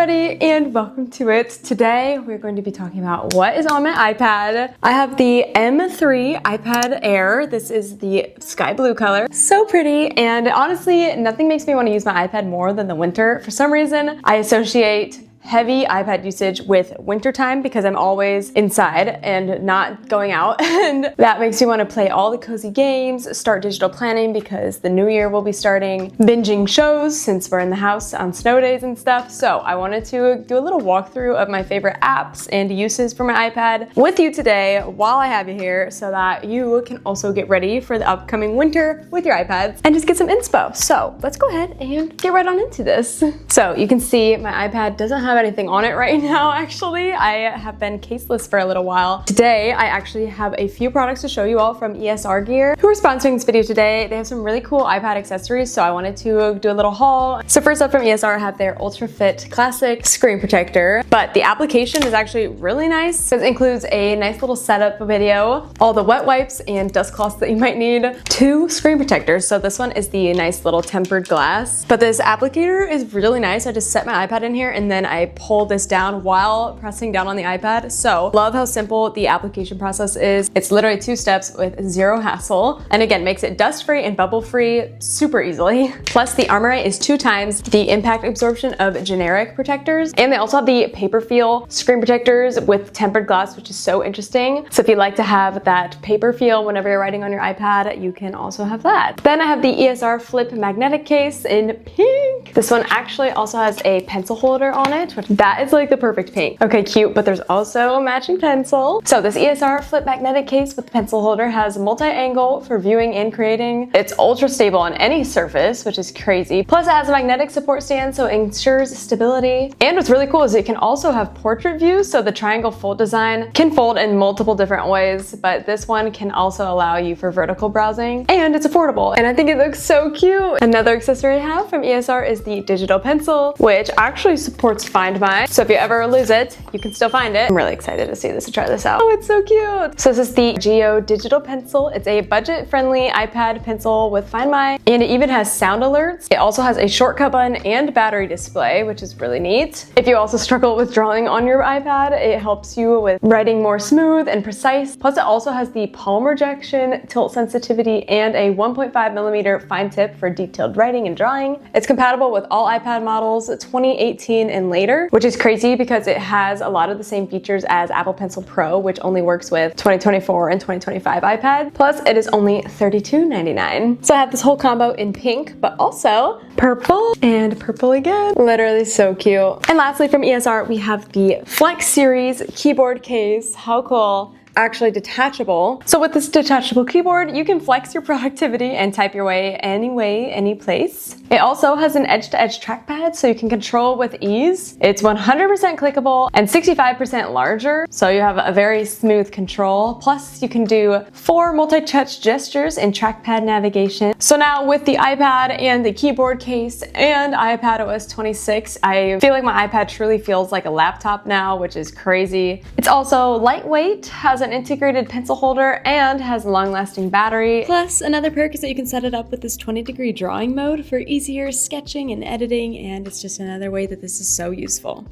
everybody and welcome to it. Today we're going to be talking about what is on my iPad. I have the M3 iPad Air. This is the sky blue color. So pretty, and honestly nothing makes me want to use my iPad more than the winter. For some reason I associate heavy iPad usage with wintertime because I'm always inside and not going out, and that makes me want to play all the cozy games, start digital planning because the new year will be starting, binging shows since we're in the house on snow days and stuff. So I wanted to do a little walkthrough of my favorite apps and uses for my iPad with you today while I have you here so that you can also get ready for the upcoming winter with your iPads and just get some inspo. So let's go ahead and get right on into this. So you can see my iPad doesn't have anything on it right now. Actually, I have been caseless for a little while. Today, I actually have a few products to show you all from ESR Gear, who are sponsoring this video today. They have some really cool iPad accessories, so I wanted to do a little haul. So first up from ESR, I have their UltraFit Classic Screen Protector, but the application is actually really nice. It includes a nice little setup video, all the wet wipes and dust cloths that you might need, 2 screen protectors. So this one is the nice little tempered glass, but this applicator is really nice. I just set my iPad in here and then I pull this down while pressing down on the iPad. So love how simple the application process is. It's literally 2 steps with 0 hassle, and again makes it dust free and bubble free super easily. Plus the Armorite is 2 times the impact absorption of generic protectors, and they also have the paper feel screen protectors with tempered glass, which is so interesting. So if you like to have that paper feel whenever you're writing on your iPad, you can also have that. Then I have the ESR Flip magnetic case in pink. This one actually also has a pencil holder on it, which that is like the perfect pink. Okay, cute, but there's also a matching pencil. So this ESR Flip magnetic case with pencil holder has multi-angle for viewing and creating. It's ultra stable on any surface, which is crazy. Plus it has a magnetic support stand, so it ensures stability. And what's really cool is it can also have portrait view, so the triangle fold design can fold in multiple different ways, but this one can also allow you for vertical browsing, and it's affordable, and I think it looks so cute. Another accessory I have from ESR is the digital pencil, which actually supports Find My. So if you ever lose it, you can still find it. I'm really excited to see this and try this out. Oh, it's so cute. So this is the Geo digital pencil. It's a budget-friendly iPad pencil with Find My, and it even has sound alerts. It also has a shortcut button and battery display, which is really neat. If you also struggle with drawing on your iPad, it helps you with writing more smooth and precise. Plus it also has the palm rejection, tilt sensitivity, and a 1.5mm fine tip for detailed writing and drawing. It's compatible with all iPad models 2018 and later, which is crazy because it has a lot of the same features as Apple Pencil Pro, which only works with 2024 and 2025 iPad. Plus it is only $32.99. So I have this whole combo in pink, but also purple and purple again. Literally so cute. And lastly from ESR, we have the Flex Series keyboard case. How cool. Actually detachable. So with this detachable keyboard, you can flex your productivity and type your way, any place. It also has an edge-to-edge trackpad, so you can control with ease. It's 100% clickable and 65% larger, so you have a very smooth control. Plus you can do 4 multi-touch gestures in trackpad navigation. So now with the iPad and the keyboard case and iPadOS 26, I feel like my iPad truly feels like a laptop now, which is crazy. It's also lightweight, has an integrated pencil holder, and has a long-lasting battery. Plus, another perk is that you can set it up with this 20-degree drawing mode for easier sketching and editing, and it's just another way that this is so useful.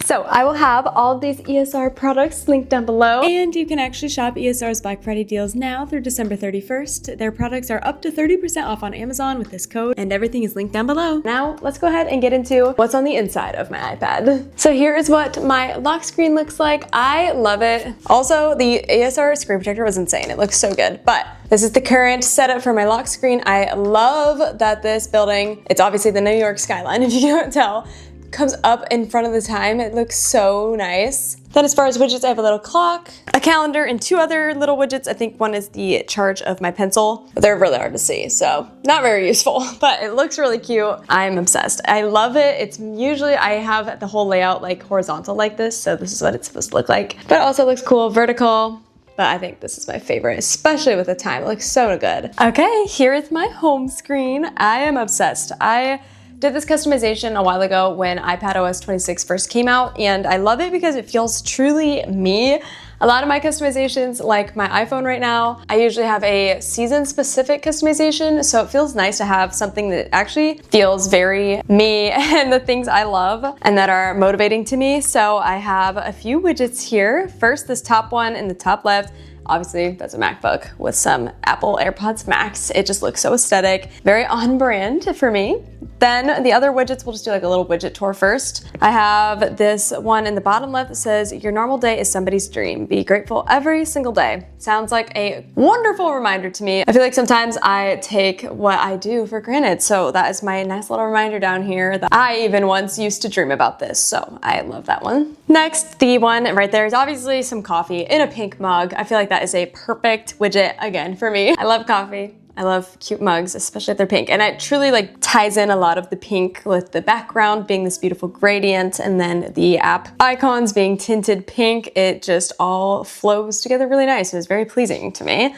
So I will have all of these ESR products linked down below, and you can actually shop ESR's Black Friday deals now through December 31st. Their products are up to 30% off on Amazon with this code, and everything is linked down below. Now let's go ahead and get into what's on the inside of my iPad. So here is what my lock screen looks like. I love it. Also, the ESR screen protector was insane. It looks so good, but this is the current setup for my lock screen. I love that this building, it's obviously the New York skyline if you can't tell, comes up in front of the time. It looks so nice. Then as far as widgets, I have a little clock, a calendar, and 2 other little widgets. I think one is the charge of my pencil, but they're really hard to see, so not very useful, but it looks really cute. I'm obsessed. I love it. It's usually, I have the whole layout like horizontal like this, so this is what it's supposed to look like. But it also looks cool vertical. But I think this is my favorite, especially with the time. It looks so good. Okay, here is my home screen. I am obsessed. I did this customization a while ago when iPadOS 26 first came out, and I love it because it feels truly me. A lot of my customizations, like my iPhone right now, I usually have a season-specific customization, so it feels nice to have something that actually feels very me and the things I love and that are motivating to me. So I have a few widgets here. First, this top one in the top left. Obviously, that's a MacBook with some Apple AirPods Max. It just looks so aesthetic, very on brand for me. Then the other widgets, we'll just do like a little widget tour first. I have this one in the bottom left that says, your normal day is somebody's dream. Be grateful every single day. Sounds like a wonderful reminder to me. I feel like sometimes I take what I do for granted. So that is my nice little reminder down here that I even once used to dream about this. So I love that one. Next, the one right there is obviously some coffee in a pink mug. I feel like that is a perfect widget again for me. I love coffee. I love cute mugs, especially if they're pink. And it truly like ties in a lot of the pink with the background being this beautiful gradient and then the app icons being tinted pink. It just all flows together really nice. It was very pleasing to me.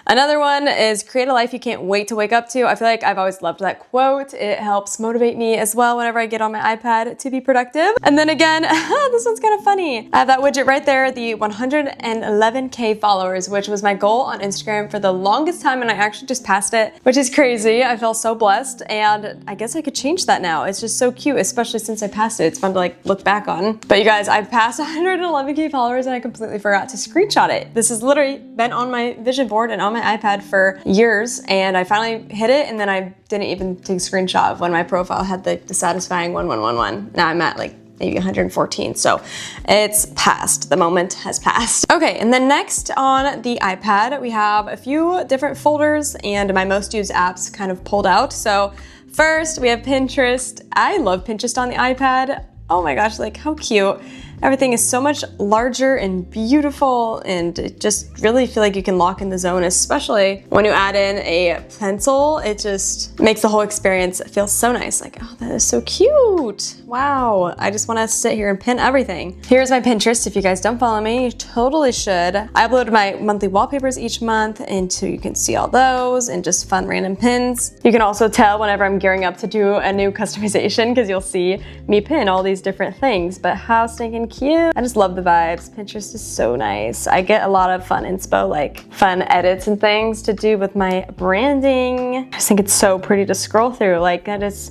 Another one is create a life you can't wait to wake up to. I feel like I've always loved that quote. It helps motivate me as well whenever I get on my iPad to be productive. And then again, this one's kind of funny. I have that widget right there, the 111K followers, which was my goal on Instagram for the longest time, and I actually just passed it, which is crazy. I feel so blessed, and I guess I could change that now. It's just so cute, especially since I passed it. It's fun to like look back on. But you guys, I've passed 111K followers and I completely forgot to screenshot it. This has literally been on my vision board and on my iPad for years, and I finally hit it, and then I didn't even take a screenshot of when my profile had the satisfying 1111. Now I'm at like maybe 114, so it's passed. The moment has passed. Okay, and then next on the iPad, we have a few different folders and my most used apps kind of pulled out. So first, we have Pinterest. I love Pinterest on the iPad. Oh my gosh, like how cute. Everything is so much larger and beautiful, and just really feel like you can lock in the zone, especially when you add in a pencil. It just makes the whole experience feel so nice. Like, oh, that is so cute. Wow, I just wanna sit here and pin everything. Here's my Pinterest. If you guys don't follow me, you totally should. I upload my monthly wallpapers each month, and so you can see all those and just fun random pins. You can also tell whenever I'm gearing up to do a new customization because you'll see me pin all these different things, but how stinking cute. I just love the vibes. Pinterest is so nice. I get a lot of fun inspo, like fun edits and things to do with my branding. I just think it's so pretty to scroll through. Like that is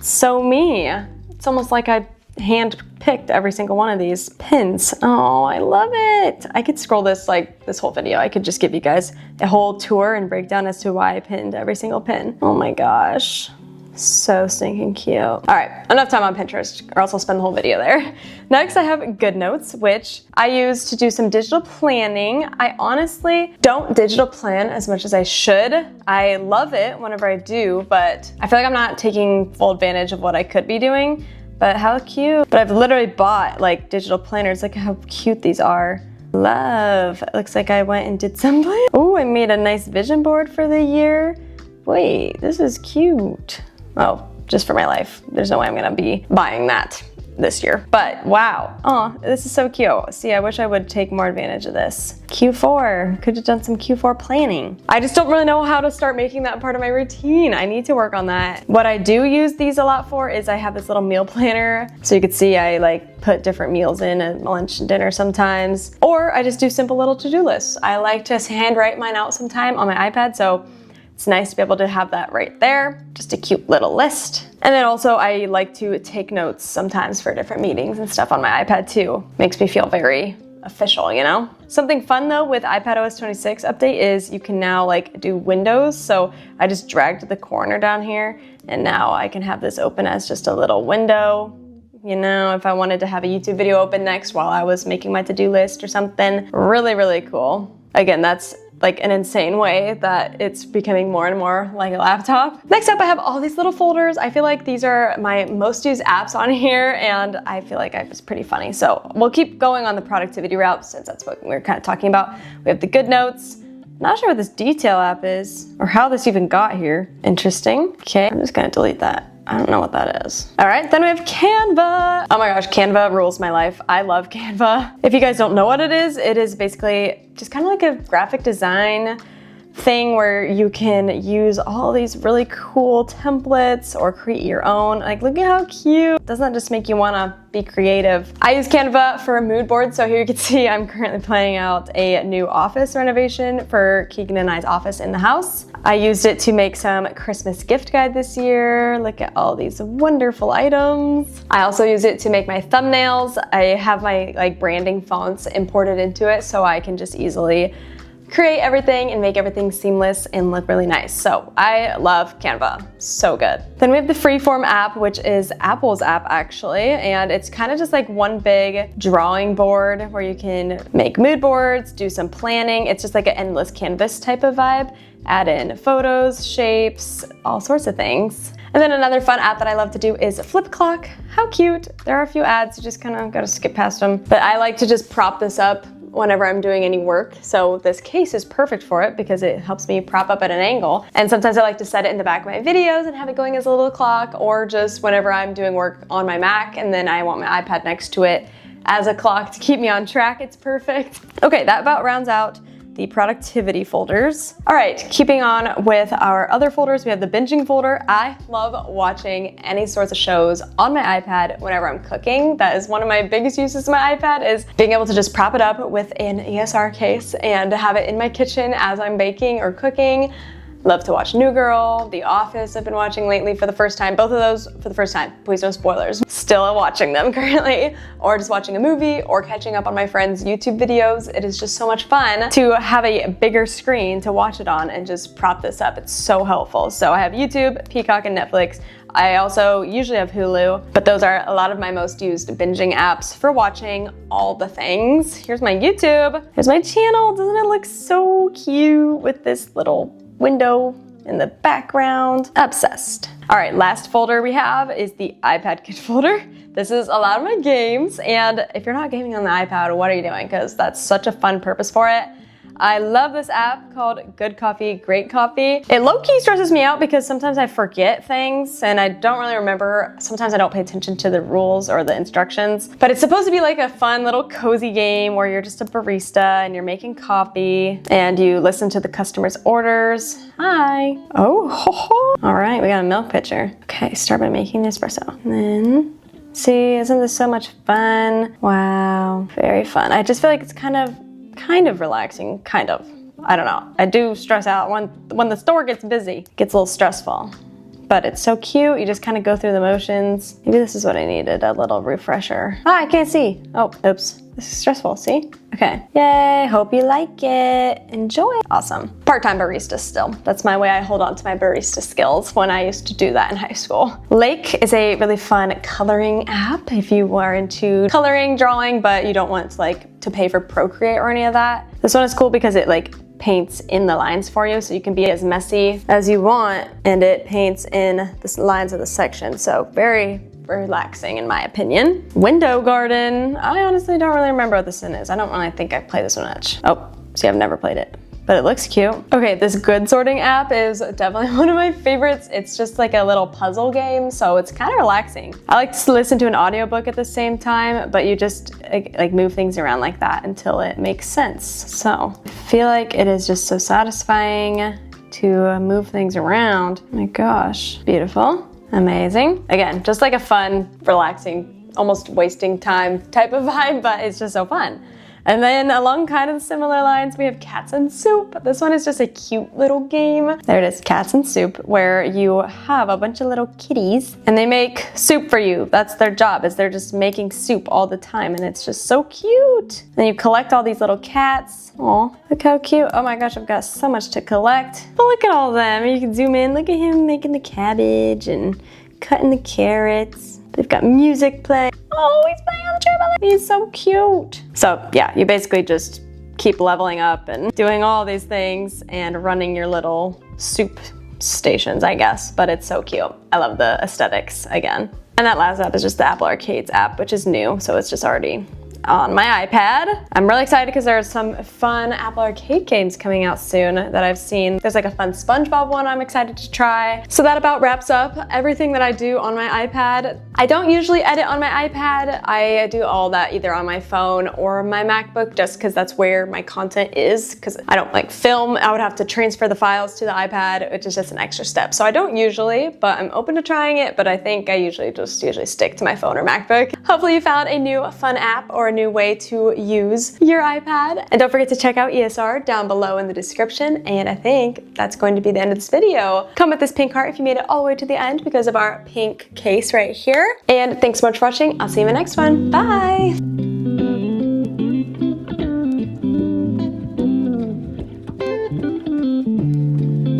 so me. It's almost like I hand-picked every single one of these pins. Oh, I love it. I could scroll this like this whole video. I could just give you guys a whole tour and breakdown as to why I pinned every single pin. Oh my gosh. So stinking cute. All right, enough time on Pinterest, or else I'll spend the whole video there. Next, I have GoodNotes, which I use to do some digital planning. I honestly don't digital plan as much as I should. I love it whenever I do, but I feel like I'm not taking full advantage of what I could be doing. But how cute. But I've literally bought like digital planners. Look how cute these are. Love. It looks like I went and did something. Oh, I made a nice vision board for the year. Wait, this is cute. Oh, just for my life. There's no way I'm gonna be buying that this year. But wow, oh, this is so cute. See, I wish I would take more advantage of this. Q4, could have done some Q4 planning. I just don't really know how to start making that part of my routine. I need to work on that. What I do use these a lot for is I have this little meal planner. So you could see I like put different meals in at lunch and dinner sometimes. Or I just do simple little to-do lists. I like to handwrite mine out sometime on my iPad, so it's nice to be able to have that right there. Just a cute little list. And then also I like to take notes sometimes for different meetings and stuff on my iPad too. Makes me feel very official, you know? Something fun though with iPadOS 26 update is you can now like do windows. So I just dragged the corner down here and now I can have this open as just a little window. You know, if I wanted to have a YouTube video open next while I was making my to-do list or something. Really, really cool. Again, that's like an insane way that it's becoming more and more like a laptop. Next up, I have all these little folders. I feel like these are my most used apps on here, and I feel like it's pretty funny. So we'll keep going on the productivity route since that's what we're kind of talking about. We have the GoodNotes. Not sure what this detail app is or how this even got here. Interesting. Okay, I'm just gonna delete that. I don't know what that is. All right, then we have Canva. Oh my gosh, Canva rules my life. I love Canva. If you guys don't know what it is basically just kind of like a graphic design thing where you can use all these really cool templates or create your own. Like, look at how cute. Doesn't that just make you wanna be creative? I use Canva for a mood board, so here you can see I'm currently planning out a new office renovation for Keegan and I's office in the house. I used it to make some Christmas gift guide this year. Look at all these wonderful items. I also use it to make my thumbnails. I have my branding fonts imported into it so I can just easily create everything and make everything seamless and look really nice. So I love Canva, so good. Then we have the Freeform app, which is Apple's app actually, and it's kind of just like one big drawing board where you can make mood boards, do some planning. It's just like an endless canvas type of vibe. Add in photos, shapes, all sorts of things. And then another fun app that I love to do is Flip Clock. How cute. There are a few ads, you just kind of gotta skip past them. But I like to just prop this up whenever I'm doing any work. So this case is perfect for it because it helps me prop up at an angle. And sometimes I like to set it in the back of my videos and have it going as a little clock, or just whenever I'm doing work on my Mac and then I want my iPad next to it as a clock to keep me on track, it's perfect. Okay, that about rounds out the productivity folders. All right, keeping on with our other folders, we have the binging folder. I love watching any sorts of shows on my iPad whenever I'm cooking. That is one of my biggest uses of my iPad, is being able to just prop it up with an ESR case and have it in my kitchen as I'm baking or cooking. Love to watch New Girl, The Office I've been watching lately for the first time. Both of those for the first time. Please no spoilers. Still watching them currently. Or just watching a movie or catching up on my friends' YouTube videos. It is just so much fun to have a bigger screen to watch it on and just prop this up. It's so helpful. So I have YouTube, Peacock, and Netflix. I also usually have Hulu, but those are a lot of my most used binging apps for watching all the things. Here's my YouTube. Here's my channel. Doesn't it look so cute with this little window in the background? Obsessed. All right, last folder we have is the iPad kit folder. This is a lot of my games, and if you're not gaming on the iPad, what are you doing? Because that's such a fun purpose for it. I love this app called Good Coffee, Great Coffee. It low-key stresses me out because sometimes I forget things and I don't really remember. Sometimes I don't pay attention to the rules or the instructions. But it's supposed to be like a fun little cozy game where you're just a barista and you're making coffee and you listen to the customer's orders. Hi. Oh, ho, ho. All right, we got a milk pitcher. Okay, start by making the espresso. And then, see, isn't this so much fun? Wow, very fun. I just feel like it's kind of relaxing, kind of. I don't know. I do stress out when the store gets busy. It gets a little stressful. But it's so cute. You just kind of go through the motions. Maybe this is what I needed, a little refresher. Ah, I can't see. Oh, oops. This is stressful, see? Okay. Yay, hope you like it. Enjoy. Awesome. Part-time barista still. That's my way I hold on to my barista skills when I used to do that in high school. Lake is a really fun coloring app if you are into coloring, drawing, but you don't want to pay for Procreate or any of that. This one is cool because it paints in the lines for you, so you can be as messy as you want, and it paints in the lines of the section. So very relaxing in my opinion. Window Garden. I honestly don't really remember what this one is. I don't really think I've played this one much. Oh, see, I've never played it, but it looks cute. Okay, this Good Sorting app is definitely one of my favorites. It's just like a little puzzle game, so it's kind of relaxing. I like to listen to an audiobook at the same time, but you just move things around like that until it makes sense. So I feel like it is just so satisfying to move things around. Oh my gosh, beautiful. Amazing. Again, just like a fun, relaxing, almost wasting time type of vibe, but it's just so fun. And then along kind of similar lines, we have Cats and Soup. This one is just a cute little game. There it is, Cats and Soup, where you have a bunch of little kitties and they make soup for you. That's their job, is they're just making soup all the time, and it's just so cute. Then you collect all these little cats. Oh, look how cute. Oh my gosh, I've got so much to collect. But look at all of them. You can zoom in, look at him making the cabbage and cutting the carrots. They've got music playing. Oh, he's playing on the trampoline. He's so cute. So yeah, you basically just keep leveling up and doing all these things and running your little soup stations, I guess, but it's so cute. I love the aesthetics again. And that last app is just the Apple Arcades app, which is new, so it's just already on my iPad. I'm really excited because there's some fun Apple Arcade games coming out soon that I've seen. There's like a fun SpongeBob one I'm excited to try. So that about wraps up everything that I do on my iPad. I don't usually edit on my iPad. I do all that either on my phone or my MacBook just because that's where my content is, because I don't like film. I would have to transfer the files to the iPad, which is just an extra step. So I don't usually, but I'm open to trying it, but I think I usually stick to my phone or MacBook. Hopefully you found a new fun app or a new way to use your iPad. And don't forget to check out ESR down below in the description. And I think that's going to be the end of this video. Comment this pink heart if you made it all the way to the end because of our pink case right here. And thanks so much for watching. I'll see you in the next one. Bye!